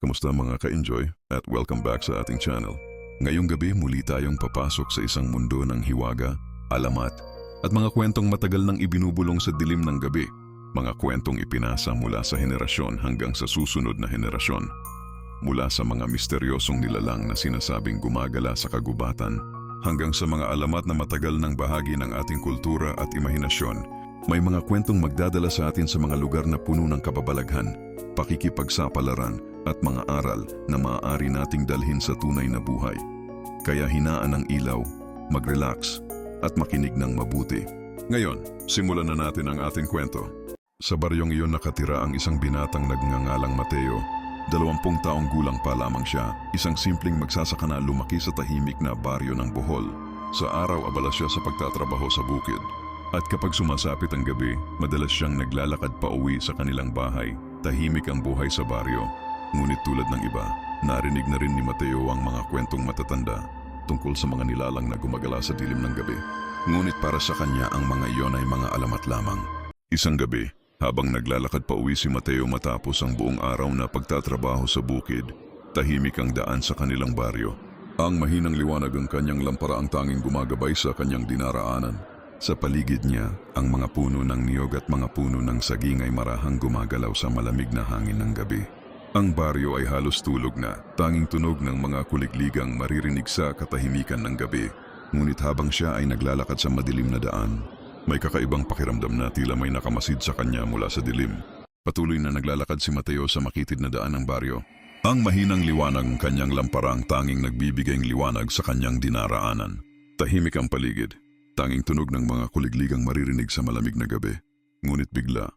Kumusta mga ka-enjoy at welcome back sa ating channel. Ngayong gabi muli tayong papasok sa isang mundo ng hiwaga, alamat at mga kwentong matagal nang ibinubulong sa dilim ng gabi. Mga kwentong ipinasa mula sa henerasyon hanggang sa susunod na henerasyon. Mula sa mga misteryosong nilalang na sinasabing gumagala sa kagubatan hanggang sa mga alamat na matagal ng bahagi ng ating kultura at imahinasyon. May mga kwentong magdadala sa atin sa mga lugar na puno ng kababalaghan, pakikipagsapalaran at mga aral na maaari nating dalhin sa tunay na buhay. Kaya hinaan ang ilaw, mag-relax at makinig ng mabuti. Ngayon, simulan na natin ang ating kwento. Sa baryong iyon nakatira ang isang binatang nagngangalang Mateo. 20 taong gulang pa lamang siya, isang simpleng magsasaka na lumaki sa tahimik na baryo ng Bohol. Sa araw abala siya sa pagtatrabaho sa bukid. At kapag sumasapit ang gabi, madalas siyang naglalakad pa uwi sa kanilang bahay. Tahimik ang buhay sa baryo. Ngunit tulad ng iba, narinig na rin ni Mateo ang mga kwentong matatanda tungkol sa mga nilalang na gumagala sa dilim ng gabi. Ngunit para sa kanya ang mga iyon ay mga alamat lamang. Isang gabi, habang naglalakad pa uwi si Mateo matapos ang buong araw na pagtatrabaho sa bukid, tahimik ang daan sa kanilang baryo. Ang mahinang liwanag ang kanyang lampara ang tanging gumagabay sa kanyang dinaraanan. Sa paligid niya, ang mga puno ng niyog at mga puno ng saging ay marahang gumagalaw sa malamig na hangin ng gabi. Ang baryo ay halos tulog na, tanging tunog ng mga kuligligang maririnig sa katahimikan ng gabi. Ngunit habang siya ay naglalakad sa madilim na daan, may kakaibang pakiramdam na tila may nakamasid sa kanya mula sa dilim. Patuloy na naglalakad si Mateo sa makitid na daan ng baryo. Ang mahinang liwanag ng kanyang lampara ang tanging nagbibigay liwanag sa kanyang dinaraanan. Tahimik ang paligid. Tanging tunog ng mga kuligligang maririnig sa malamig na gabi. Ngunit bigla,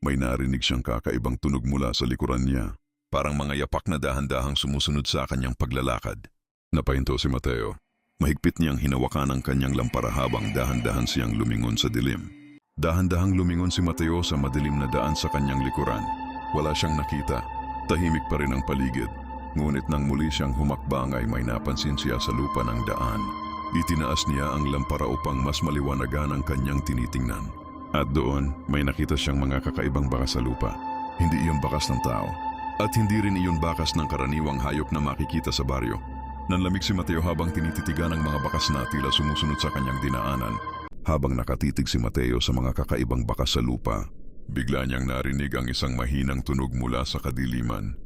may narinig siyang kakaibang tunog mula sa likuran niya. Parang mga yapak na dahan-dahang sumusunod sa kanyang paglalakad. Napahinto si Mateo. Mahigpit niyang hinawakan ang kanyang lampara habang dahan-dahan siyang lumingon sa dilim. Dahan-dahang lumingon si Mateo sa madilim na daan sa kanyang likuran. Wala siyang nakita. Tahimik pa rin ang paligid. Ngunit nang muli siyang humakbang ay may napansin siya sa lupa ng daan. Itinaas niya ang lampara upang mas maliwanagan ang kanyang tinitingnan. At doon, may nakita siyang mga kakaibang bakas sa lupa. Hindi iyon bakas ng tao. At hindi rin iyon bakas ng karaniwang hayop na makikita sa baryo. Nanlamig si Mateo habang tinititigan ang mga bakas na tila sumusunod sa kanyang dinaanan. Habang nakatitig si Mateo sa mga kakaibang bakas sa lupa, bigla niyang narinig ang isang mahinang tunog mula sa kadiliman.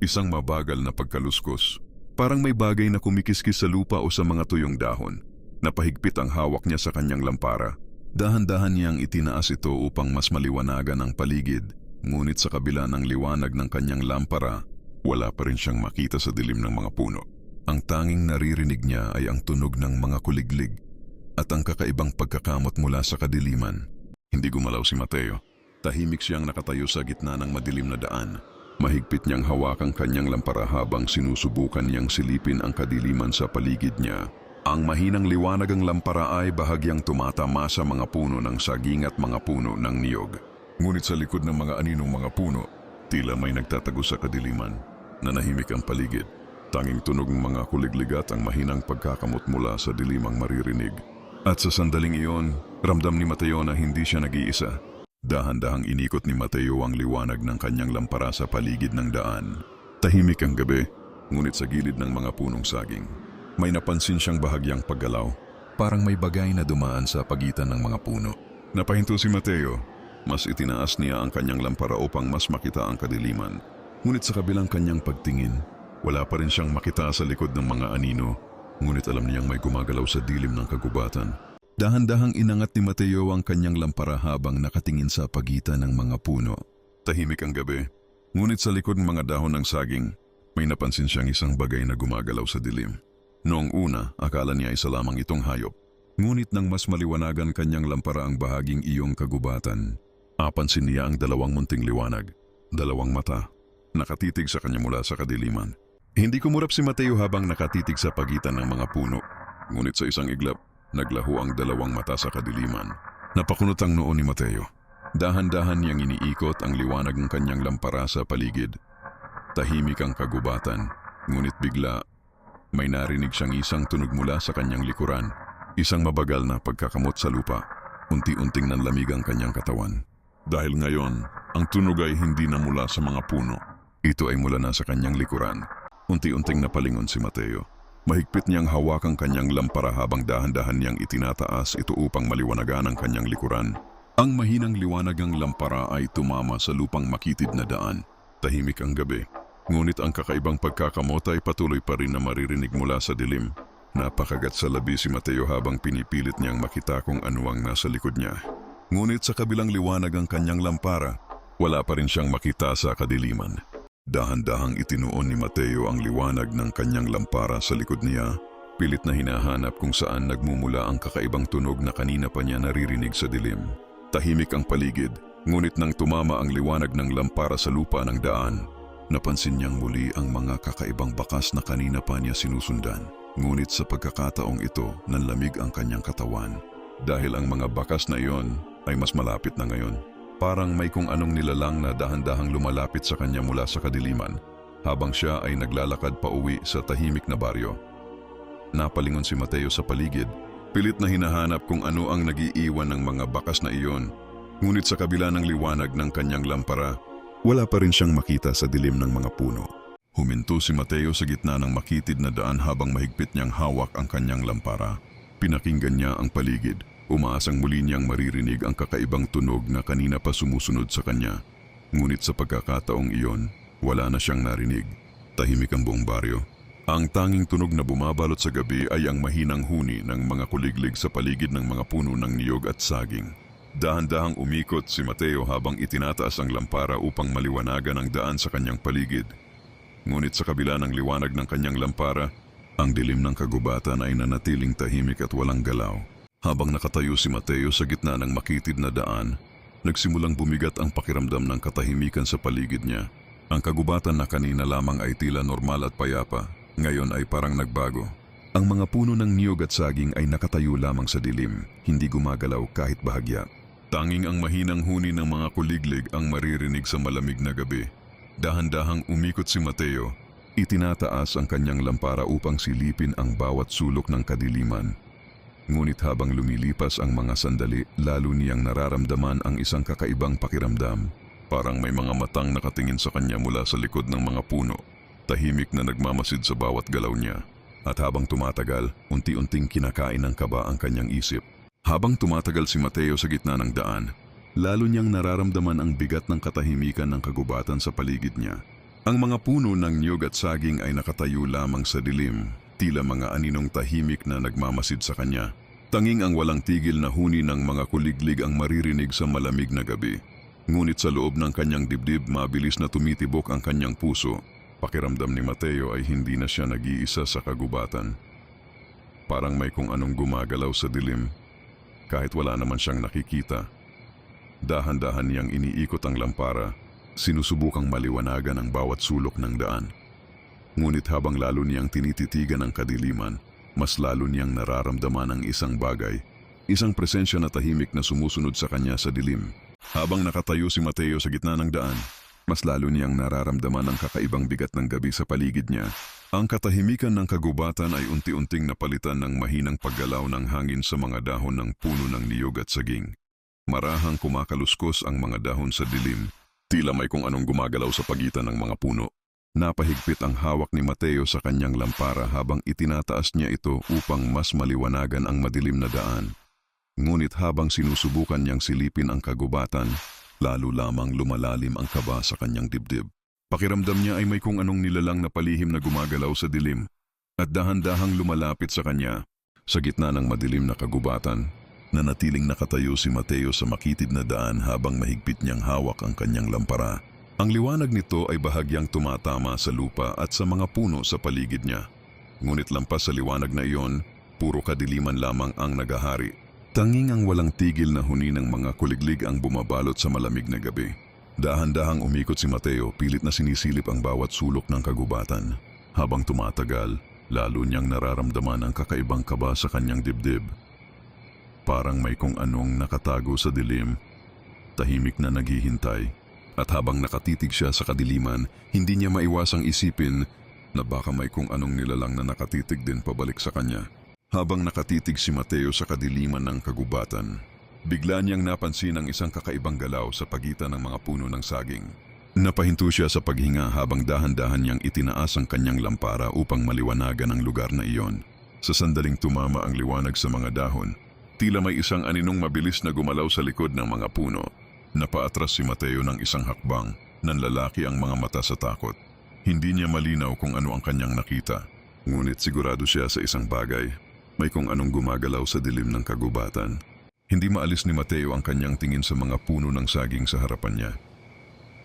Isang mabagal na pagkaluskos. Parang may bagay na kumikiskis sa lupa o sa mga tuyong dahon. Napahigpit ang hawak niya sa kanyang lampara. Dahan-dahan niyang itinaas ito upang mas maliwanagan ang paligid. Ngunit sa kabila ng liwanag ng kanyang lampara, wala pa rin siyang makita sa dilim ng mga puno. Ang tanging naririnig niya ay ang tunog ng mga kuliglig at ang kakaibang pagkakamot mula sa kadiliman. Hindi gumalaw si Mateo. Tahimik siyang nakatayo sa gitna ng madilim na daan. Mahigpit niyang hawakang kanyang lampara habang sinusubukan niyang silipin ang kadiliman sa paligid niya. Ang mahinang liwanag ng lampara ay bahagyang tumatama sa mga puno ng saging at mga puno ng niyog. Ngunit sa likod ng mga aninong mga puno, tila may nagtatago sa kadiliman. Nanahimik ang paligid. Tanging tunog ng mga kuligligat ang mahinang pagkakamot mula sa dilim ang maririnig. At sa sandaling iyon, ramdam ni Mateo na hindi siya nag-iisa. Dahan-dahang inikot ni Mateo ang liwanag ng kanyang lampara sa paligid ng daan. Tahimik ang gabi, ngunit sa gilid ng mga punong saging, may napansin siyang bahagyang paggalaw. Parang may bagay na dumaan sa pagitan ng mga puno. Napahinto si Mateo. Mas itinaas niya ang kanyang lampara upang mas makita ang kadiliman. Ngunit sa kabilang kanyang pagtingin, wala pa rin siyang makita sa likod ng mga anino. Ngunit alam niyang may gumagalaw sa dilim ng kagubatan. Dahan-dahang inangat ni Mateo ang kanyang lampara habang nakatingin sa pagitan ng mga puno. Tahimik ang gabi, ngunit sa likod ng mga dahon ng saging, may napansin siyang isang bagay na gumagalaw sa dilim. Noong una, akala niya isa lamang itong hayop. Ngunit nang mas maliwanagan kanyang lampara ang bahaging iyong kagubatan, napansin niya ang dalawang munting liwanag, dalawang mata, nakatitig sa kanya mula sa kadiliman. Hindi kumurap si Mateo habang nakatitig sa pagitan ng mga puno. Ngunit sa isang iglap, naglaho ang dalawang mata sa kadiliman. Napakunot ang noo ni Mateo. Dahan-dahan niyang iniikot ang liwanag ng kanyang lampara sa paligid. Tahimik ang kagubatan, ngunit bigla, may narinig siyang isang tunog mula sa kanyang likuran. Isang mabagal na pagkakamot sa lupa. Unti-unting nanlamig ang kanyang katawan. Dahil ngayon, ang tunog ay hindi na mula sa mga puno. Ito ay mula na sa kanyang likuran. Unti-unting napalingon si Mateo. Mahigpit niyang hawak ang kanyang lampara habang dahan-dahan niyang itinataas ito upang maliwanagan ang kanyang likuran. Ang mahinang liwanag ng lampara ay tumama sa lupang makitid na daan. Tahimik ang gabi. Ngunit ang kakaibang pagkakamot ay patuloy pa rin na maririnig mula sa dilim. Napakagat sa labi si Mateo habang pinipilit niyang makita kung ano ang nasa likod niya. Ngunit sa kabilang liwanag ang kanyang lampara, wala pa rin siyang makita sa kadiliman. Dahan-dahang itinuon ni Mateo ang liwanag ng kanyang lampara sa likod niya. Pilit na hinahanap kung saan nagmumula ang kakaibang tunog na kanina pa niya naririnig sa dilim. Tahimik ang paligid, ngunit nang tumama ang liwanag ng lampara sa lupa ng daan, napansin niyang muli ang mga kakaibang bakas na kanina pa niya sinusundan. Ngunit sa pagkakataong ito, nanlamig ang kanyang katawan. Dahil ang mga bakas na iyon ay mas malapit na ngayon. Parang may kung anong nilalang na dahan-dahang lumalapit sa kanya mula sa kadiliman habang siya ay naglalakad pauwi sa tahimik na baryo. Napalingon si Mateo sa paligid, pilit na hinahanap kung ano ang nagiiwan ng mga bakas na iyon. Ngunit sa kabila ng liwanag ng kanyang lampara, wala pa rin siyang makita sa dilim ng mga puno. Huminto si Mateo sa gitna ng makitid na daan habang mahigpit niyang hawak ang kanyang lampara. Pinakinggan niya ang paligid. Umaasang muli niyang maririnig ang kakaibang tunog na kanina pa sumusunod sa kanya. Ngunit sa pagkakataong iyon, wala na siyang narinig. Tahimik ang buong baryo. Ang tanging tunog na bumabalot sa gabi ay ang mahinang huni ng mga kuliglig sa paligid ng mga puno ng niyog at saging. Dahan-dahang umikot si Mateo habang itinataas ang lampara upang maliwanagan ang daan sa kanyang paligid. Ngunit sa kabila ng liwanag ng kanyang lampara, ang dilim ng kagubatan ay nanatiling tahimik at walang galaw. Habang nakatayo si Mateo sa gitna ng makitid na daan, nagsimulang bumigat ang pakiramdam ng katahimikan sa paligid niya. Ang kagubatan na kanina lamang ay tila normal at payapa, ngayon ay parang nagbago. Ang mga puno ng niyog at saging ay nakatayo lamang sa dilim, hindi gumagalaw kahit bahagya. Tanging ang mahinang huni ng mga kuliglig ang maririnig sa malamig na gabi. Dahan-dahang umikot si Mateo, itinataas ang kanyang lampara upang silipin ang bawat sulok ng kadiliman. Ngunit habang lumilipas ang mga sandali, lalo niyang nararamdaman ang isang kakaibang pakiramdam. Parang may mga matang nakatingin sa kanya mula sa likod ng mga puno. Tahimik na nagmamasid sa bawat galaw niya. At habang tumatagal, unti-unting kinakain ng kaba ang kanyang isip. Habang tumatagal si Mateo sa gitna ng daan, lalo niyang nararamdaman ang bigat ng katahimikan ng kagubatan sa paligid niya. Ang mga puno ng niyog at saging ay nakatayo lamang sa dilim. Tila mga aninong tahimik na nagmamasid sa kanya. Tanging ang walang tigil na huni ng mga kuliglig ang maririnig sa malamig na gabi. Ngunit sa loob ng kanyang dibdib, mabilis na tumitibok ang kanyang puso. Pakiramdam ni Mateo ay hindi na siya nag-iisa sa kagubatan. Parang may kung anong gumagalaw sa dilim, kahit wala naman siyang nakikita. Dahan-dahan niyang iniikot ang lampara, sinusubukang maliwanagan ang bawat sulok ng daan. Ngunit habang lalo niyang tinititigan ang kadiliman, mas lalo niyang nararamdaman ang isang bagay, isang presensya na tahimik na sumusunod sa kanya sa dilim. Habang nakatayo si Mateo sa gitna ng daan, mas lalo niyang nararamdaman ang kakaibang bigat ng gabi sa paligid niya. Ang katahimikan ng kagubatan ay unti-unting napalitan ng mahinang paggalaw ng hangin sa mga dahon ng puno ng niyog at saging. Marahang kumakaluskos ang mga dahon sa dilim, tila may kung anong gumagalaw sa pagitan ng mga puno. Napahigpit ang hawak ni Mateo sa kanyang lampara habang itinataas niya ito upang mas maliwanagan ang madilim na daan. Ngunit habang sinusubukan niyang silipin ang kagubatan, lalo lamang lumalalim ang kaba sa kanyang dibdib. Pakiramdam niya ay may kung anong nilalang na palihim na gumagalaw sa dilim at dahan-dahang lumalapit sa kanya. Sa gitna ng madilim na kagubatan, nanatiling nakatayo si Mateo sa makitid na daan habang mahigpit niyang hawak ang kanyang lampara. Ang liwanag nito ay bahagyang tumatama sa lupa at sa mga puno sa paligid niya. Ngunit lampas sa liwanag na iyon, puro kadiliman lamang ang nagahari. Tanging ang walang tigil na huni ng mga kuliglig ang bumabalot sa malamig na gabi. Dahan-dahang umikot si Mateo, pilit na sinisilip ang bawat sulok ng kagubatan. Habang tumatagal, lalo niyang nararamdaman ang kakaibang kaba sa kanyang dibdib. Parang may kung anong nakatago sa dilim, tahimik na naghihintay. At habang nakatitig siya sa kadiliman, hindi niya maiwasang isipin na baka may kung anong nilalang na nakatitig din pabalik sa kanya. Habang nakatitig si Mateo sa kadiliman ng kagubatan, bigla niyang napansin ang isang kakaibang galaw sa pagitan ng mga puno ng saging. Napahinto siya sa paghinga habang dahan-dahan niyang itinaas ang kanyang lampara upang maliwanagan ang lugar na iyon. Sa sandaling tumama ang liwanag sa mga dahon, tila may isang aninong mabilis na gumalaw sa likod ng mga puno. Napaatras si Mateo ng isang hakbang, nanlalaki ang mga mata sa takot. Hindi niya malinaw kung ano ang kanyang nakita, ngunit sigurado siya sa isang bagay, may kung anong gumagalaw sa dilim ng kagubatan. Hindi maalis ni Mateo ang kanyang tingin sa mga puno ng saging sa harapan niya.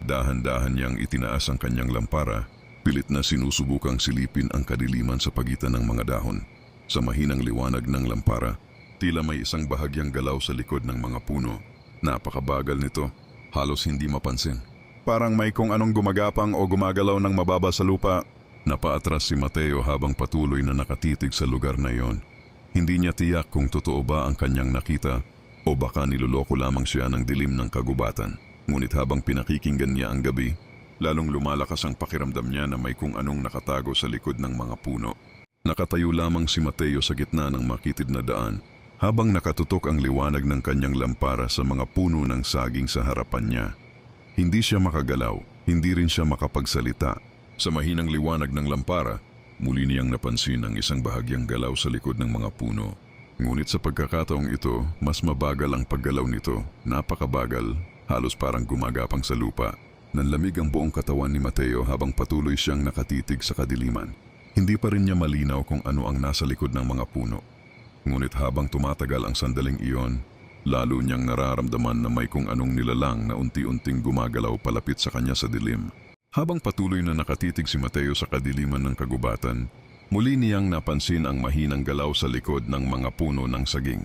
Dahan-dahan niyang itinaas ang kanyang lampara, pilit na sinusubukang silipin ang kadiliman sa pagitan ng mga dahon. Sa mahinang liwanag ng lampara, tila may isang bahagyang galaw sa likod ng mga puno. Napakabagal nito, halos hindi mapansin. Parang may kung anong gumagapang o gumagalaw ng mababa sa lupa. Napaatras si Mateo habang patuloy na nakatitig sa lugar na iyon. Hindi niya tiyak kung totoo ba ang kanyang nakita o baka niloloko lamang siya ng dilim ng kagubatan. Ngunit habang pinakikinggan niya ang gabi, lalong lumalakas ang pakiramdam niya na may kung anong nakatago sa likod ng mga puno. Nakatayo lamang si Mateo sa gitna ng makitid na daan habang nakatutok ang liwanag ng kanyang lampara sa mga puno ng saging sa harapan niya. Hindi siya makagalaw, hindi rin siya makapagsalita. Sa mahinang liwanag ng lampara, muli niyang napansin ang isang bahagyang galaw sa likod ng mga puno. Ngunit sa pagkakataong ito, mas mabagal ang paggalaw nito, napakabagal. Halos parang gumagapang sa lupa. Nanlamig ang buong katawan ni Mateo habang patuloy siyang nakatitig sa kadiliman. Hindi pa rin niya malinaw kung ano ang nasa likod ng mga puno. Ngunit habang tumatagal ang sandaling iyon, lalo niyang nararamdaman na may kung anong nilalang na unti-unting gumagalaw palapit sa kanya sa dilim. Habang patuloy na nakatitig si Mateo sa kadiliman ng kagubatan, muli niyang napansin ang mahinang galaw sa likod ng mga puno ng saging.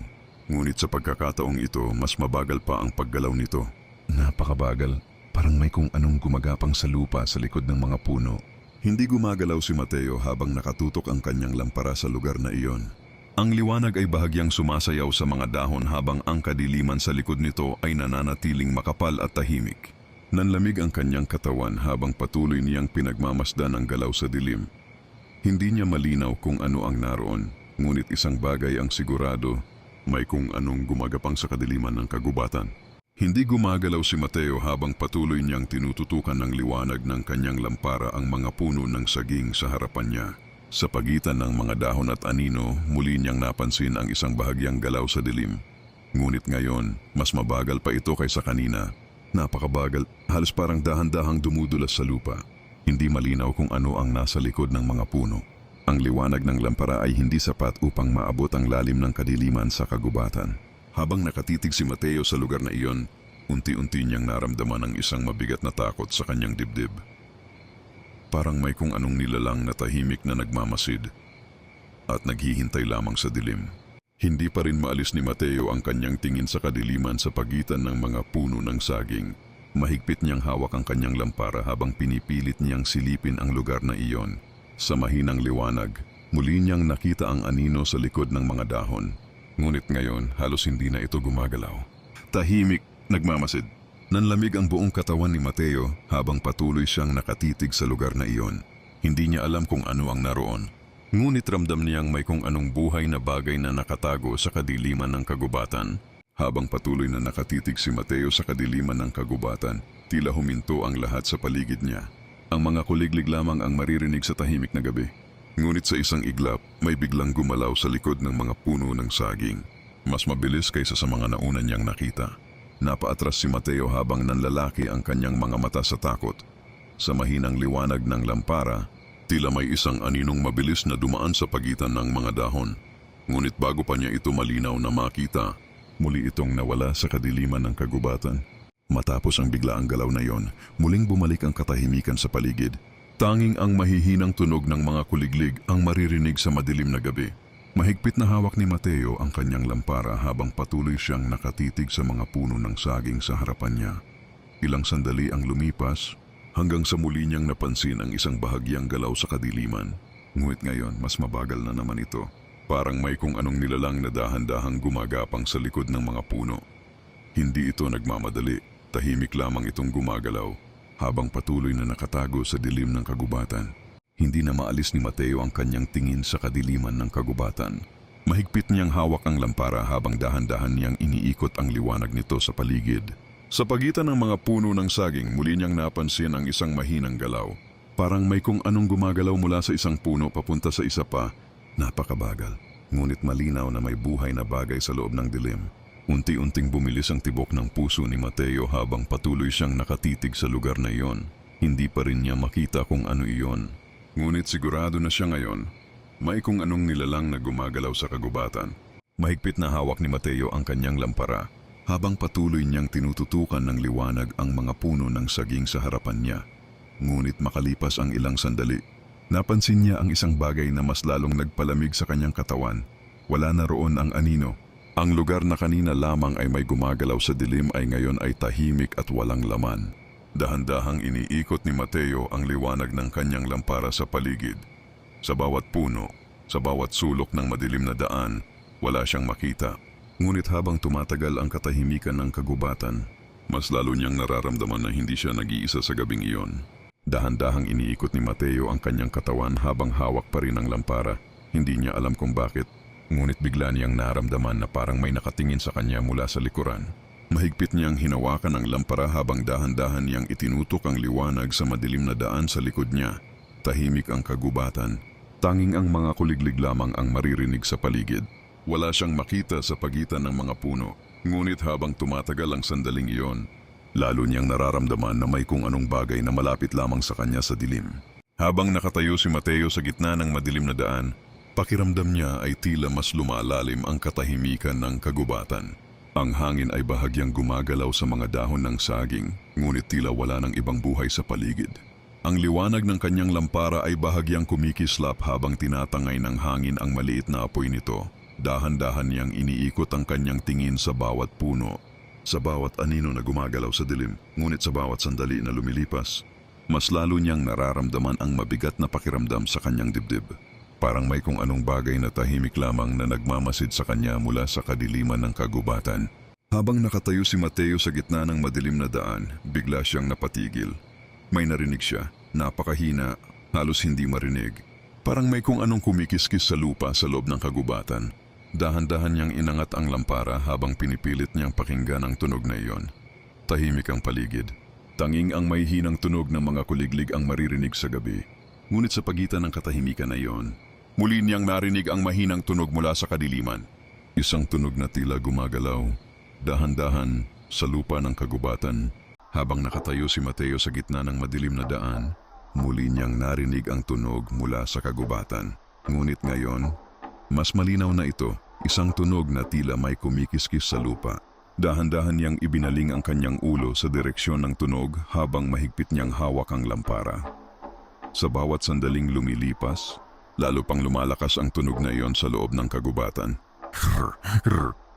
Ngunit sa pagkakataong ito, mas mabagal pa ang paggalaw nito. Napakabagal, parang may kung anong gumagapang sa lupa sa likod ng mga puno. Hindi gumagalaw si Mateo habang nakatutok ang kanyang lampara sa lugar na iyon. Ang liwanag ay bahagyang sumasayaw sa mga dahon habang ang kadiliman sa likod nito ay nananatiling makapal at tahimik. Nanlamig ang kanyang katawan habang patuloy niyang pinagmamasdan ang galaw sa dilim. Hindi niya malinaw kung ano ang naroon, ngunit isang bagay ang sigurado, may kung anong gumagapang sa kadiliman ng kagubatan. Hindi gumagalaw si Mateo habang patuloy niyang tinututukan ng liwanag ng kanyang lampara ang mga puno ng saging sa harapan niya. Sa pagitan ng mga dahon at anino, muli niyang napansin ang isang bahagyang galaw sa dilim. Ngunit ngayon, mas mabagal pa ito kaysa kanina. Napakabagal, halos parang dahan-dahang dumudulas sa lupa. Hindi malinaw kung ano ang nasa likod ng mga puno. Ang liwanag ng lampara ay hindi sapat upang maabot ang lalim ng kadiliman sa kagubatan. Habang nakatitig si Mateo sa lugar na iyon, unti-unti niyang naramdaman ang isang mabigat na takot sa kanyang dibdib. Parang may kung anong nilalang na tahimik na nagmamasid at naghihintay lamang sa dilim. Hindi pa rin maalis ni Mateo ang kanyang tingin sa kadiliman sa pagitan ng mga puno ng saging. Mahigpit niyang hawak ang kanyang lampara habang pinipilit niyang silipin ang lugar na iyon. Sa mahinang liwanag, muli niyang nakita ang anino sa likod ng mga dahon. Ngunit ngayon, halos hindi na ito gumagalaw. Tahimik, nagmamasid. Nanlamig ang buong katawan ni Mateo habang patuloy siyang nakatitig sa lugar na iyon. Hindi niya alam kung ano ang naroon. Ngunit ramdam niyang may kung anong buhay na bagay na nakatago sa kadiliman ng kagubatan. Habang patuloy na nakatitig si Mateo sa kadiliman ng kagubatan, tila huminto ang lahat sa paligid niya. Ang mga kuliglig lamang ang maririnig sa tahimik na gabi. Ngunit sa isang iglap, may biglang gumalaw sa likod ng mga puno ng saging. Mas mabilis kaysa sa mga nauna niyang nakita. Napaatras si Mateo habang nanlalaki ang kanyang mga mata sa takot. Sa mahinang liwanag ng lampara, tila may isang aninong mabilis na dumaan sa pagitan ng mga dahon. Ngunit bago pa niya ito malinaw na makita, muli itong nawala sa kadiliman ng kagubatan. Matapos ang biglaang galaw na yon, muling bumalik ang katahimikan sa paligid. Tanging ang mahihinang tunog ng mga kuliglig ang maririnig sa madilim na gabi. Mahigpit na hawak ni Mateo ang kanyang lampara habang patuloy siyang nakatitig sa mga puno ng saging sa harapan niya. Ilang sandali ang lumipas hanggang sa muli niyang napansin ang isang bahagyang galaw sa kadiliman. Ngunit ngayon, mas mabagal na naman ito. Parang may kung anong nilalang na dahan-dahang gumagapang sa likod ng mga puno. Hindi ito nagmamadali, tahimik lamang itong gumagalaw. Habang patuloy na nakatago sa dilim ng kagubatan, hindi na maalis ni Mateo ang kanyang tingin sa kadiliman ng kagubatan. Mahigpit niyang hawak ang lampara habang dahan-dahan niyang iniikot ang liwanag nito sa paligid. Sa pagitan ng mga puno ng saging, muli niyang napansin ang isang mahinang galaw. Parang may kung anong gumagalaw mula sa isang puno papunta sa isa pa. Napakabagal, ngunit malinaw na may buhay na bagay sa loob ng dilim. Unti-unting bumilis ang tibok ng puso ni Mateo habang patuloy siyang nakatitig sa lugar na iyon. Hindi pa rin niya makita kung ano iyon. Ngunit sigurado na siya ngayon, may kung anong nilalang na gumagalaw sa kagubatan. Mahigpit na hawak ni Mateo ang kanyang lampara, habang patuloy niyang tinututukan ng liwanag ang mga puno ng saging sa harapan niya. Ngunit makalipas ang ilang sandali, napansin niya ang isang bagay na mas lalong nagpalamig sa kanyang katawan. Wala na roon ang anino. Ang lugar na kanina lamang ay may gumagalaw sa dilim ay ngayon ay tahimik at walang laman. Dahan-dahang iniikot ni Mateo ang liwanag ng kanyang lampara sa paligid. Sa bawat puno, sa bawat sulok ng madilim na daan, wala siyang makita. Ngunit habang tumatagal ang katahimikan ng kagubatan, mas lalo niyang nararamdaman na hindi siya nag-iisa sa gabing iyon. Dahan-dahang iniikot ni Mateo ang kanyang katawan habang hawak pa rin ang lampara. Hindi niya alam kung bakit, ngunit bigla niyang naramdaman na parang may nakatingin sa kanya mula sa likuran. Mahigpit niyang hinawakan ang lampara habang dahan-dahan niyang itinutok ang liwanag sa madilim na daan sa likod niya. Tahimik ang kagubatan. Tanging ang mga kuliglig lamang ang maririnig sa paligid. Wala siyang makita sa pagitan ng mga puno. Ngunit habang tumatagal ang sandaling iyon, lalo niyang nararamdaman na may kung anong bagay na malapit lamang sa kanya sa dilim. Habang nakatayo si Mateo sa gitna ng madilim na daan, pakiramdam niya ay tila mas lumalalim ang katahimikan ng kagubatan. Ang hangin ay bahagyang gumagalaw sa mga dahon ng saging, ngunit tila wala ng ibang buhay sa paligid. Ang liwanag ng kanyang lampara ay bahagyang kumikislap habang tinatangay ng hangin ang maliit na apoy nito. Dahan-dahan niyang iniikot ang kanyang tingin sa bawat puno, sa bawat anino na gumagalaw sa dilim, ngunit sa bawat sandali na lumilipas, mas lalo niyang nararamdaman ang mabigat na pakiramdam sa kanyang dibdib. Parang may kung anong bagay na tahimik lamang na nagmamasid sa kanya mula sa kadiliman ng kagubatan. Habang nakatayo si Mateo sa gitna ng madilim na daan, bigla siyang napatigil. May narinig siya, napakahina, halos hindi marinig. Parang may kung anong kumikiskis sa lupa sa loob ng kagubatan. Dahan-dahan niyang inangat ang lampara habang pinipilit niyang pakinggan ang tunog na iyon. Tahimik ang paligid. Tanging ang may hinang tunog ng mga kuliglig ang maririnig sa gabi. Ngunit sa pagitan ng katahimikan na iyon, muli niyang narinig ang mahinang tunog mula sa kadiliman. Isang tunog na tila gumagalaw, dahan-dahan sa lupa ng kagubatan. Habang nakatayo si Mateo sa gitna ng madilim na daan, muli niyang narinig ang tunog mula sa kagubatan. Ngunit ngayon, mas malinaw na ito, isang tunog na tila may kumikiskis sa lupa. Dahan-dahan niyang ibinaling ang kanyang ulo sa direksyon ng tunog habang mahigpit niyang hawak ang lampara. Sa bawat sandaling lumilipas, lalo pang lumalakas ang tunog na iyon sa loob ng kagubatan.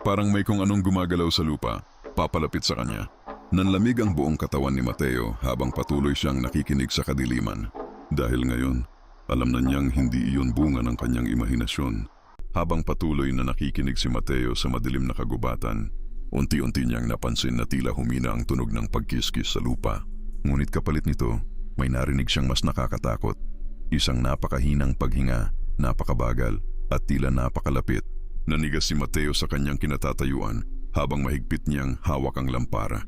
Parang may kung anong gumagalaw sa lupa, papalapit sa kanya. Nanlamig ang buong katawan ni Mateo habang patuloy siyang nakikinig sa kadiliman. Dahil ngayon, alam na niyang hindi iyon bunga ng kanyang imahinasyon. Habang patuloy na nakikinig si Mateo sa madilim na kagubatan, unti-unti niyang napansin na tila humina ang tunog ng pagkiskis sa lupa. Ngunit kapalit nito, may narinig siyang mas nakakatakot. Isang napakahinang paghinga, napakabagal, at tila napakalapit. Nanigas si Mateo sa kanyang kinatatayuan habang mahigpit niyang hawak ang lampara.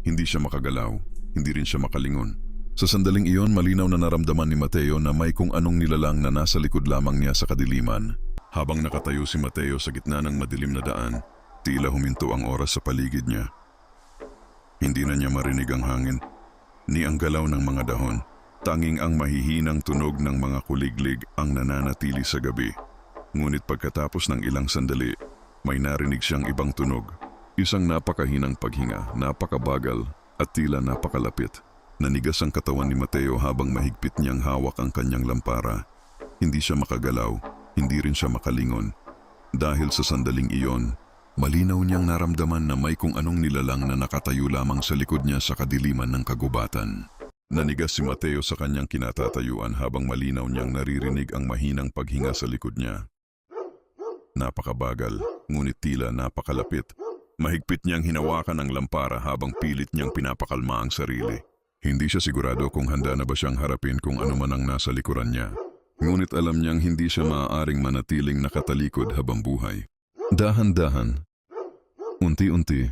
Hindi siya makagalaw, hindi rin siya makalingon. Sa sandaling iyon, malinaw na naramdaman ni Mateo na may kung anong nilalang na nasa likod lamang niya sa kadiliman. Habang nakatayo si Mateo sa gitna ng madilim na daan, tila huminto ang oras sa paligid niya. Hindi na niya marinig ang hangin, ni ang galaw ng mga dahon. Tanging ang mahihinang tunog ng mga kuliglig ang nananatili sa gabi. Ngunit pagkatapos ng ilang sandali, may narinig siyang ibang tunog. Isang napakahinang paghinga, napakabagal at tila napakalapit. Nanigas ang katawan ni Mateo habang mahigpit niyang hawak ang kanyang lampara. Hindi siya makagalaw, hindi rin siya makalingon. Dahil sa sandaling iyon, malinaw niyang naramdaman na may kung anong nilalang na nakatayo lamang sa likod niya sa kadiliman ng kagubatan. Nanigas si Mateo sa kanyang kinatatayuan habang malinaw niyang naririnig ang mahinang paghinga sa likod niya. Napakabagal, ngunit tila napakalapit. Mahigpit niyang hinawakan ang lampara habang pilit niyang pinapakalma ang sarili. Hindi siya sigurado kung handa na ba siyang harapin kung ano man ang nasa likuran niya. Ngunit alam niyang hindi siya maaaring manatiling nakatalikod habang buhay. Dahan-dahan, unti-unti,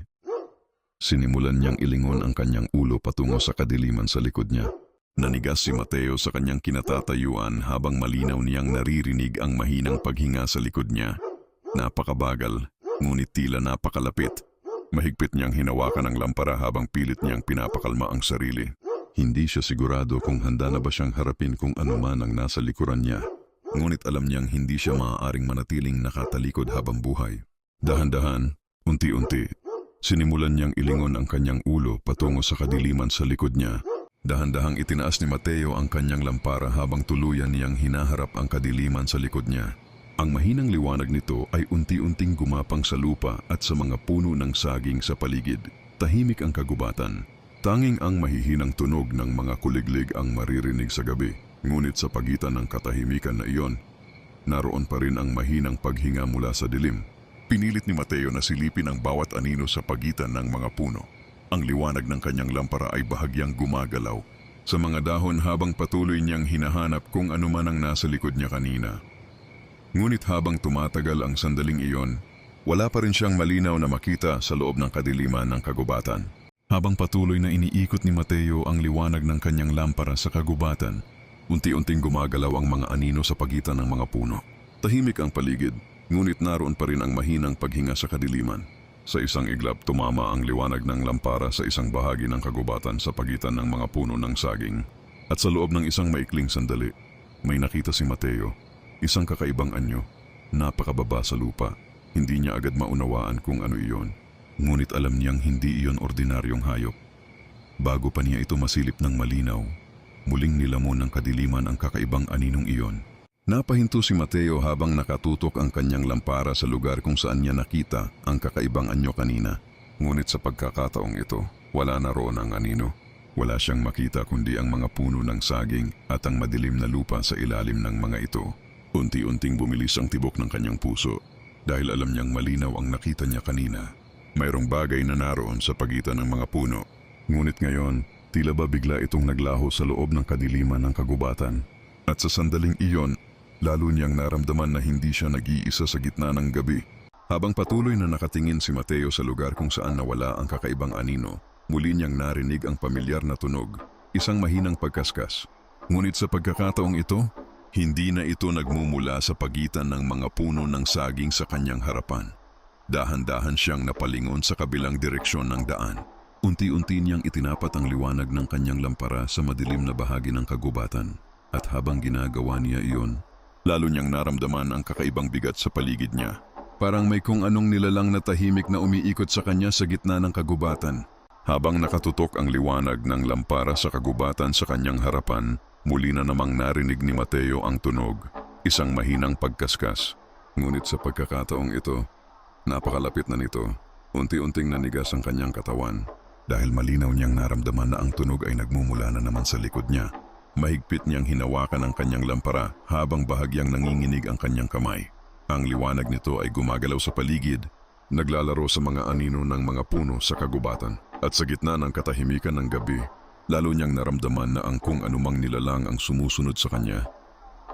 Sinimulan niyang ilingon ang kanyang ulo patungo sa kadiliman sa likod niya. Nanigas si Mateo sa kanyang kinatatayuan habang malinaw niyang naririnig ang mahinang paghinga sa likod niya. Napakabagal, ngunit tila napakalapit. Mahigpit niyang hinawakan ang lampara habang pilit niyang pinapakalma ang sarili. Hindi siya sigurado kung handa na ba siyang harapin kung anuman ang nasa likuran niya. Ngunit alam niyang hindi siya maaaring manatiling nakatalikod habang buhay. Dahan-dahan, unti-unti, sinimulan niyang ilingon ang kanyang ulo patungo sa kadiliman sa likod niya. Dahan-dahang itinaas ni Mateo ang kanyang lampara habang tuluyan niyang hinaharap ang kadiliman sa likod niya. Ang mahinang liwanag nito ay unti-unting gumapang sa lupa at sa mga puno ng saging sa paligid. Tahimik ang kagubatan. Tanging ang mahihinang tunog ng mga kuliglig ang maririnig sa gabi. Ngunit sa pagitan ng katahimikan na iyon, naroon pa rin ang mahinang paghinga mula sa dilim. Pinilit ni Mateo na silipin ang bawat anino sa pagitan ng mga puno. Ang liwanag ng kanyang lampara ay bahagyang gumagalaw sa mga dahon habang patuloy niyang hinahanap kung ano man ang nasa likod niya kanina. Ngunit habang tumatagal ang sandaling iyon, wala pa rin siyang malinaw na makita sa loob ng kadiliman ng kagubatan. Habang patuloy na iniikot ni Mateo ang liwanag ng kanyang lampara sa kagubatan, unti-unting gumagalaw ang mga anino sa pagitan ng mga puno. Tahimik ang paligid, ngunit naroon pa rin ang mahinang paghinga sa kadiliman. Sa isang iglap, tumama ang liwanag ng lampara sa isang bahagi ng kagubatan sa pagitan ng mga puno ng saging. At sa loob ng isang maikling sandali, may nakita si Mateo, isang kakaibang anyo, napakababa sa lupa. Hindi niya agad maunawaan kung ano iyon, ngunit alam niyang hindi iyon ordinaryong hayop. Bago pa niya ito masilip ng malinaw, muling nilamon ng kadiliman ang kakaibang aninong iyon. Napahinto si Mateo habang nakatutok ang kanyang lampara sa lugar kung saan niya nakita ang kakaibang anyo kanina. Ngunit sa pagkakataong ito, wala na roon ang anino. Wala siyang makita kundi ang mga puno ng saging at ang madilim na lupa sa ilalim ng mga ito. Unti-unting bumilis ang tibok ng kanyang puso dahil alam niyang malinaw ang nakita niya kanina. Mayroong bagay na naroon sa pagitan ng mga puno. Ngunit ngayon, tila ba bigla itong naglaho sa loob ng kadiliman ng kagubatan. At sa sandaling iyon, lalo niyang naramdaman na hindi siya nag-iisa sa gitna ng gabi. Habang patuloy na nakatingin si Mateo sa lugar kung saan nawala ang kakaibang anino, muli niyang narinig ang pamilyar na tunog, isang mahinang pagkaskas. Ngunit sa pagkakataong ito, hindi na ito nagmumula sa pagitan ng mga puno ng saging sa kanyang harapan. Dahan-dahan siyang napalingon sa kabilang direksyon ng daan. Unti-unti niyang itinapat ang liwanag ng kanyang lampara sa madilim na bahagi ng kagubatan. At habang ginagawa niya iyon, lalo niyang naramdaman ang kakaibang bigat sa paligid niya. Parang may kung anong nilalang na tahimik na umiikot sa kanya sa gitna ng kagubatan. Habang nakatutok ang liwanag ng lampara sa kagubatan sa kanyang harapan, muli na namang narinig ni Mateo ang tunog, isang mahinang pagkaskas. Ngunit sa pagkakataong ito, napakalapit na nito. Unti-unting nanigas ang kanyang katawan dahil malinaw niyang naramdaman na ang tunog ay nagmumula na naman sa likod niya. Mahigpit niyang hinawakan ang kanyang lampara habang bahagyang nanginginig ang kanyang kamay. Ang liwanag nito ay gumagalaw sa paligid, naglalaro sa mga anino ng mga puno sa kagubatan. At sa gitna ng katahimikan ng gabi, lalo niyang naramdaman na ang kung anumang nilalang ang sumusunod sa kanya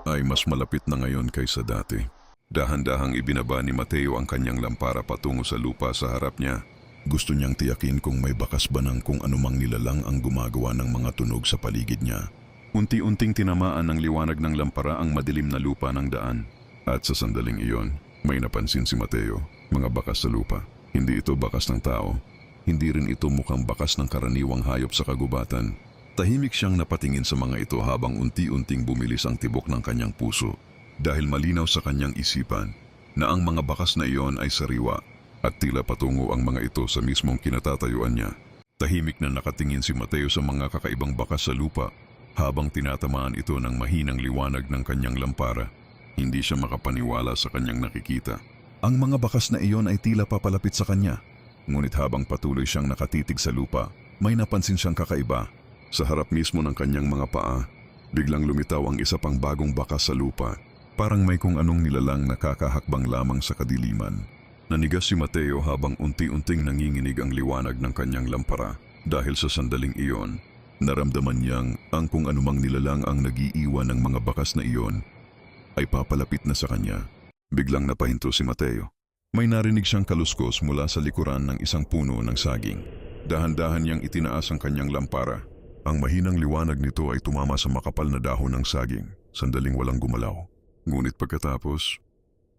ay mas malapit na ngayon kaysa dati. Dahan-dahang ibinaba ni Mateo ang kanyang lampara patungo sa lupa sa harap niya. Gusto niyang tiyakin kung may bakas ba ng kung anumang nilalang ang gumagawa ng mga tunog sa paligid niya. Unti-unting tinamaan ng liwanag ng lampara ang madilim na lupa ng daan. At sa sandaling iyon, may napansin si Mateo, mga bakas sa lupa. Hindi ito bakas ng tao. Hindi rin ito mukhang bakas ng karaniwang hayop sa kagubatan. Tahimik siyang napatingin sa mga ito habang unti-unting bumilis ang tibok ng kanyang puso. Dahil malinaw sa kanyang isipan na ang mga bakas na iyon ay sariwa at tila patungo ang mga ito sa mismong kinatatayuan niya. Tahimik na nakatingin si Mateo sa mga kakaibang bakas sa lupa. Habang tinatamaan ito ng mahinang liwanag ng kanyang lampara, hindi siya makapaniwala sa kanyang nakikita. Ang mga bakas na iyon ay tila papalapit sa kanya. Ngunit habang patuloy siyang nakatitig sa lupa, may napansin siyang kakaiba. Sa harap mismo ng kanyang mga paa, biglang lumitaw ang isa pang bagong bakas sa lupa. Parang may kung anong nilalang nakakahakbang lamang sa kadiliman. Nanigas si Mateo habang unti-unting nanginginig ang liwanag ng kanyang lampara. Dahil sa sandaling iyon, naramdaman niyang ang kung anumang nilalang ang nag-iiwan ng mga bakas na iyon ay papalapit na sa kanya. Biglang napahinto si Mateo. May narinig siyang kaluskos mula sa likuran ng isang puno ng saging. Dahan-dahan niyang itinaas ang kanyang lampara. Ang mahinang liwanag nito ay tumama sa makapal na dahon ng saging. Sandaling walang gumalaw. Ngunit pagkatapos,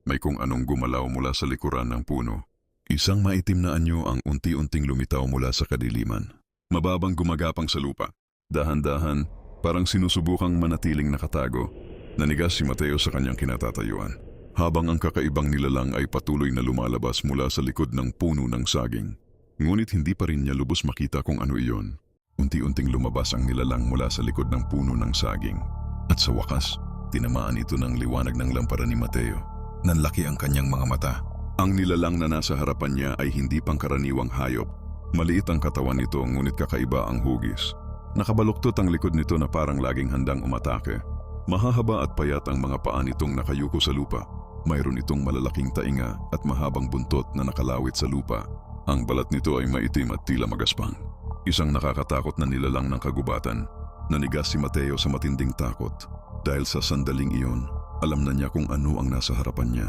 may kung anong gumalaw mula sa likuran ng puno. Isang maitim na anyo ang unti-unting lumitaw mula sa kadiliman. Mababang gumagapang sa lupa. Dahan-dahan, parang sinusubukang manatiling nakatago. Nanigas si Mateo sa kanyang kinatatayuan. Habang ang kakaibang nilalang ay patuloy na lumalabas mula sa likod ng puno ng saging. Ngunit hindi pa rin niya lubos makita kung ano iyon. Unti-unting lumabas ang nilalang mula sa likod ng puno ng saging. At sa wakas, tinamaan ito ng liwanag ng lampara ni Mateo. Nanlaki ang kanyang mga mata. Ang nilalang na nasa harapan niya ay hindi pangkaraniwang hayop. Maliit ang katawan nito ngunit kakaiba ang hugis. Nakabaluktot ang likod nito na parang laging handang umatake. Mahahaba at payat ang mga paa nitong nakayuko sa lupa. Mayroon itong malalaking tainga at mahabang buntot na nakalawit sa lupa. Ang balat nito ay maitim at tila magaspang. Isang nakakatakot na nilalang ng kagubatan. Nanigas si Mateo sa matinding takot. Dahil sa sandaling iyon, alam na niya kung ano ang nasa harapan niya.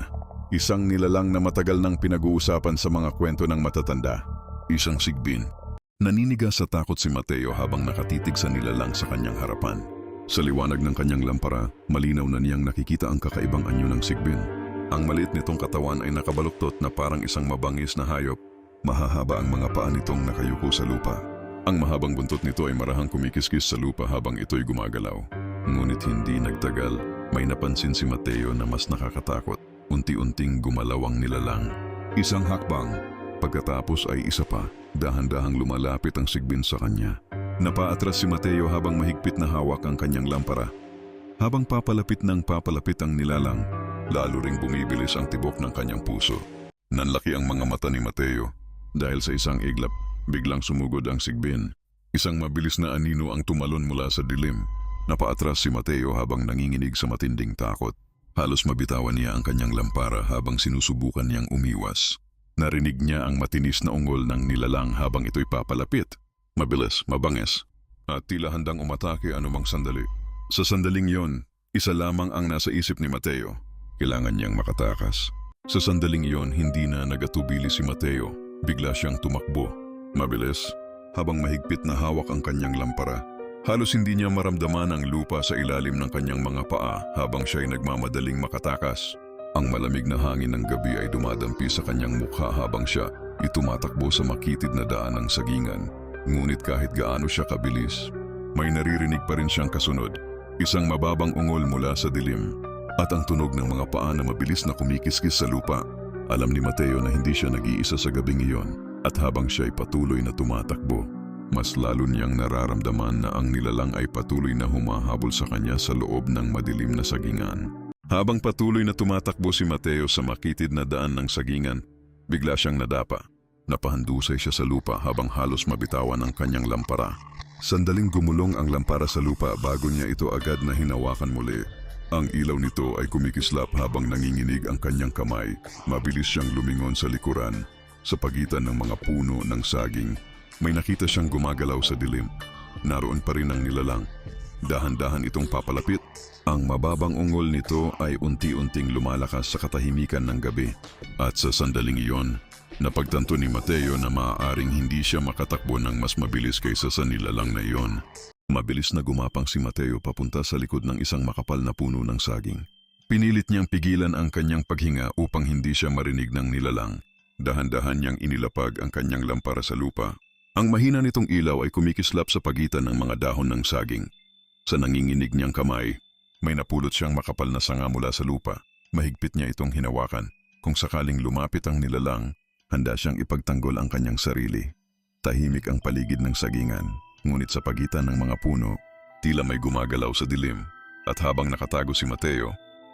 Isang nilalang na matagal nang pinag-uusapan sa mga kwento ng matatanda. Isang sigbin. Naninigas sa takot si Mateo habang nakatitig sa nilalang sa kanyang harapan. Sa liwanag ng kanyang lampara, malinaw na niyang nakikita ang kakaibang anyo ng sigbin. Ang maliit nitong katawan ay nakabaluktot na parang isang mabangis na hayop. Mahahaba ang mga paa nitong nakayuko sa lupa. Ang mahabang buntot nito ay marahang kumikiskis sa lupa habang ito'y gumagalaw. Ngunit hindi nagtagal, may napansin si Mateo na mas nakakatakot. Unti-unting gumalaw ang nilalang. Isang hakbang, pagkatapos ay isa pa, dahan-dahang lumalapit ang sigbin sa kanya. Napaatras si Mateo habang mahigpit na hawak ang kanyang lampara. Habang papalapit ang nilalang, lalo ring bumibilis ang tibok ng kanyang puso. Nanlaki ang mga mata ni Mateo. Dahil sa isang iglap, biglang sumugod ang sigbin. Isang mabilis na anino ang tumalon mula sa dilim. Napaatras si Mateo habang nanginginig sa matinding takot. Halos mabitawan niya ang kanyang lampara habang sinusubukan niyang umiwas. Narinig niya ang matinis na ungol ng nilalang habang ito'y papalapit. Mabilis, mabangis, at tila handang umatake anumang sandali. Sa sandaling yon, isa lamang ang nasa isip ni Mateo. Kailangan niyang makatakas. Sa sandaling yon, hindi na nagatubili si Mateo. Bigla siyang tumakbo. Mabilis, habang mahigpit na hawak ang kanyang lampara. Halos hindi niya maramdaman ang lupa sa ilalim ng kanyang mga paa habang siya'y nagmamadaling makatakas. Ang malamig na hangin ng gabi ay dumadampi sa kanyang mukha habang siya tumatakbo sa makitid na daan ng sagingan. Ngunit kahit gaano siya kabilis, may naririnig pa rin siyang kasunod. Isang mababang ungol mula sa dilim at ang tunog ng mga paa na mabilis na kumikiskis sa lupa. Alam ni Mateo na hindi siya nag-iisa sa gabing iyon at habang siya'y patuloy na tumatakbo, mas lalo niyang nararamdaman na ang nilalang ay patuloy na humahabol sa kanya sa loob ng madilim na sagingan. Habang patuloy na tumatakbo si Mateo sa makitid na daan ng sagingan, bigla siyang nadapa. Napahandusay siya sa lupa habang halos mabitawan ang kanyang lampara. Sandaling gumulong ang lampara sa lupa bago niya ito agad na hinawakan muli. Ang ilaw nito ay kumikislap habang nanginginig ang kanyang kamay. Mabilis siyang lumingon sa likuran. Sa pagitan ng mga puno ng saging, may nakita siyang gumagalaw sa dilim. Naroon pa rin ang nilalang. Dahan-dahan itong papalapit. Ang mababang ungol nito ay unti-unting lumalakas sa katahimikan ng gabi. At sa sandaling iyon, napagtanto ni Mateo na maaaring hindi siya makatakbo ng mas mabilis kaysa sa nilalang na iyon. Mabilis na gumapang si Mateo papunta sa likod ng isang makapal na puno ng saging. Pinilit niyang pigilan ang kanyang paghinga upang hindi siya marinig ng nilalang. Dahan-dahan niyang inilapag ang kanyang lampara sa lupa. Ang mahina nitong ilaw ay kumikislap sa pagitan ng mga dahon ng saging. Sa nanginginig niyang kamay, may napulot siyang makapal na sanga mula sa lupa. Mahigpit niya itong hinawakan. Kung sakaling lumapit ang nilalang, handa siyang ipagtanggol ang kanyang sarili. Tahimik ang paligid ng sagingan, ngunit sa pagitan ng mga puno, tila may gumagalaw sa dilim. At habang nakatago si Mateo,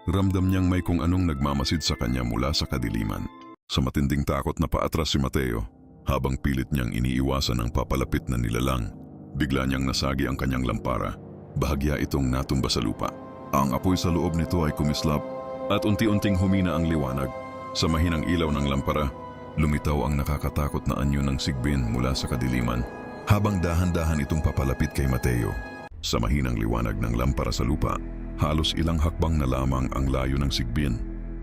ramdam niyang may kung anong nagmamasid sa kanya mula sa kadiliman. Sa matinding takot na paatras si Mateo, habang pilit niyang iniiwasan ang papalapit na nilalang, bigla niyang nasagi ang kanyang lampara. Bahagya itong natumba sa lupa. Ang apoy sa loob nito ay kumislap at unti-unting humina ang liwanag. Sa mahinang ilaw ng lampara, lumitaw ang nakakatakot na anyo ng sigbin mula sa kadiliman, habang dahan-dahan itong papalapit kay Mateo. Sa mahinang liwanag ng lampara sa lupa, halos ilang hakbang na lamang ang layo ng sigbin.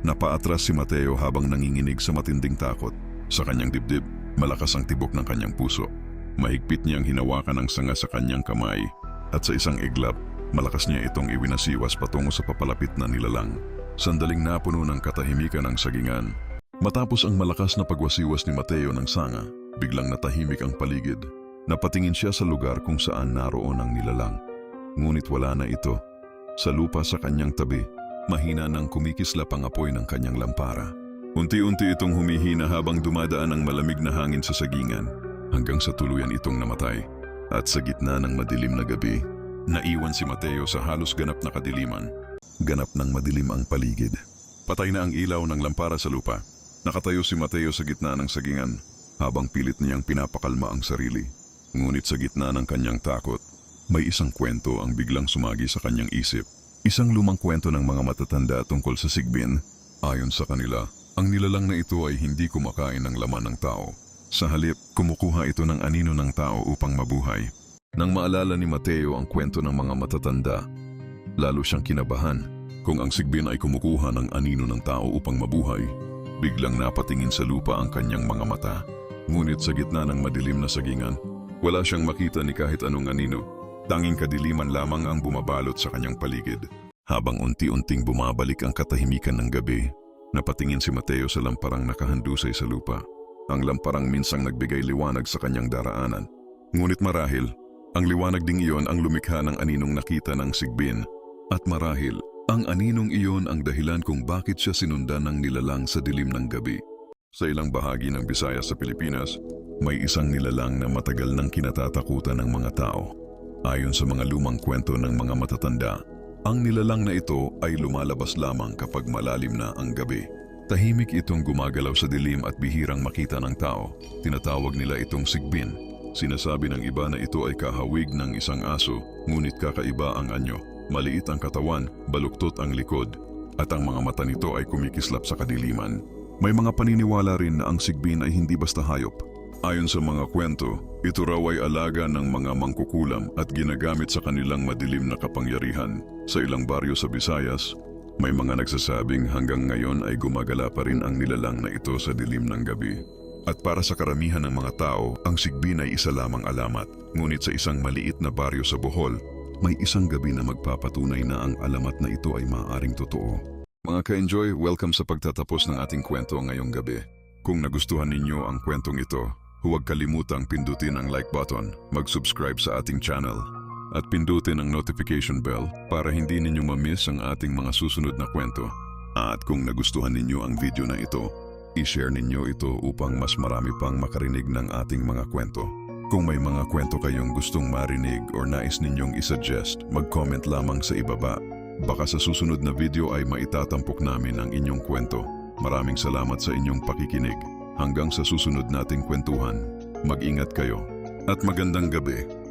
Napaatras si Mateo habang nanginginig sa matinding takot. Sa kanyang dibdib, malakas ang tibok ng kanyang puso. Mahigpit niyang hinawakan ang sanga sa kanyang kamay at sa isang iglap, malakas niya itong iwinasiwas patungo sa papalapit na nilalang. Sandaling napuno ng katahimikan ang sagingan. Matapos ang malakas na pagwasiwas ni Mateo ng sanga, biglang natahimik ang paligid. Napatingin siya sa lugar kung saan naroon ang nilalang. Ngunit wala na ito. Sa lupa sa kanyang tabi, mahina nang kumikislap ang apoy ng kanyang lampara. Unti-unti itong humihina habang dumadaan ang malamig na hangin sa sagingan, hanggang sa tuluyan itong namatay. At sa gitna ng madilim na gabi, naiwan si Mateo sa halos ganap na kadiliman. Ganap ng madilim ang paligid. Patay na ang ilaw ng lampara sa lupa. Nakatayo si Mateo sa gitna ng sagingan, habang pilit niyang pinapakalma ang sarili. Ngunit sa gitna ng kanyang takot, may isang kwento ang biglang sumagi sa kanyang isip. Isang lumang kwento ng mga matatanda tungkol sa sigbin. Ayon sa kanila, ang nilalang na ito ay hindi kumakain ng laman ng tao. Sa halip, kumukuha ito ng anino ng tao upang mabuhay. Nang maalala ni Mateo ang kwento ng mga matatanda, lalo siyang kinabahan. Kung ang sigbin ay kumukuha ng anino ng tao upang mabuhay, biglang napatingin sa lupa ang kanyang mga mata. Ngunit sa gitna ng madilim na sagingan, wala siyang makita ni kahit anong anino. Tanging kadiliman lamang ang bumabalot sa kanyang paligid. Habang unti-unting bumabalik ang katahimikan ng gabi, napatingin si Mateo sa lamparang nakahandusay sa lupa. Ang lamparang minsang nagbigay liwanag sa kanyang daraanan. Ngunit marahil, ang liwanag ding iyon ang lumikha ng aninong nakita ng sigbin. At marahil, ang aninong iyon ang dahilan kung bakit siya sinundan ng nilalang sa dilim ng gabi. Sa ilang bahagi ng Visayas sa Pilipinas, may isang nilalang na matagal nang kinatatakutan ng mga tao. Ayon sa mga lumang kwento ng mga matatanda, ang nilalang na ito ay lumalabas lamang kapag malalim na ang gabi. Tahimik itong gumagalaw sa dilim at bihirang makita ng tao. Tinatawag nila itong sigbin. Sinasabi ng iba na ito ay kahawig ng isang aso, ngunit kakaiba ang anyo. Maliit ang katawan, baluktot ang likod, at ang mga mata nito ay kumikislap sa kadiliman. May mga paniniwala rin na ang sigbin ay hindi basta hayop. Ayon sa mga kwento, ito raw ay alaga ng mga mangkukulam at ginagamit sa kanilang madilim na kapangyarihan. Sa ilang baryo sa Visayas, may mga nagsasabing hanggang ngayon ay gumagala pa rin ang nilalang na ito sa dilim ng gabi. At para sa karamihan ng mga tao, ang sigbin ay isa lamang alamat. Ngunit sa isang maliit na baryo sa Bohol, may isang gabi na magpapatunay na ang alamat na ito ay maaaring totoo. Mga ka-enjoy, welcome sa pagtatapos ng ating kwento ngayong gabi. Kung nagustuhan ninyo ang kwentong ito, huwag kalimutang pindutin ang like button, mag-subscribe sa ating channel, at pindutin ang notification bell para hindi ninyo ma-miss ang ating mga susunod na kwento. At kung nagustuhan ninyo ang video na ito, i-share ninyo ito upang mas marami pang makarinig ng ating mga kwento. Kung may mga kwento kayong gustong marinig or nais ninyong isuggest, mag-comment lamang sa ibaba. Baka sa susunod na video ay maitatampok namin ang inyong kwento. Maraming salamat sa inyong pakikinig. Hanggang sa susunod nating kwentuhan, mag-ingat kayo at magandang gabi.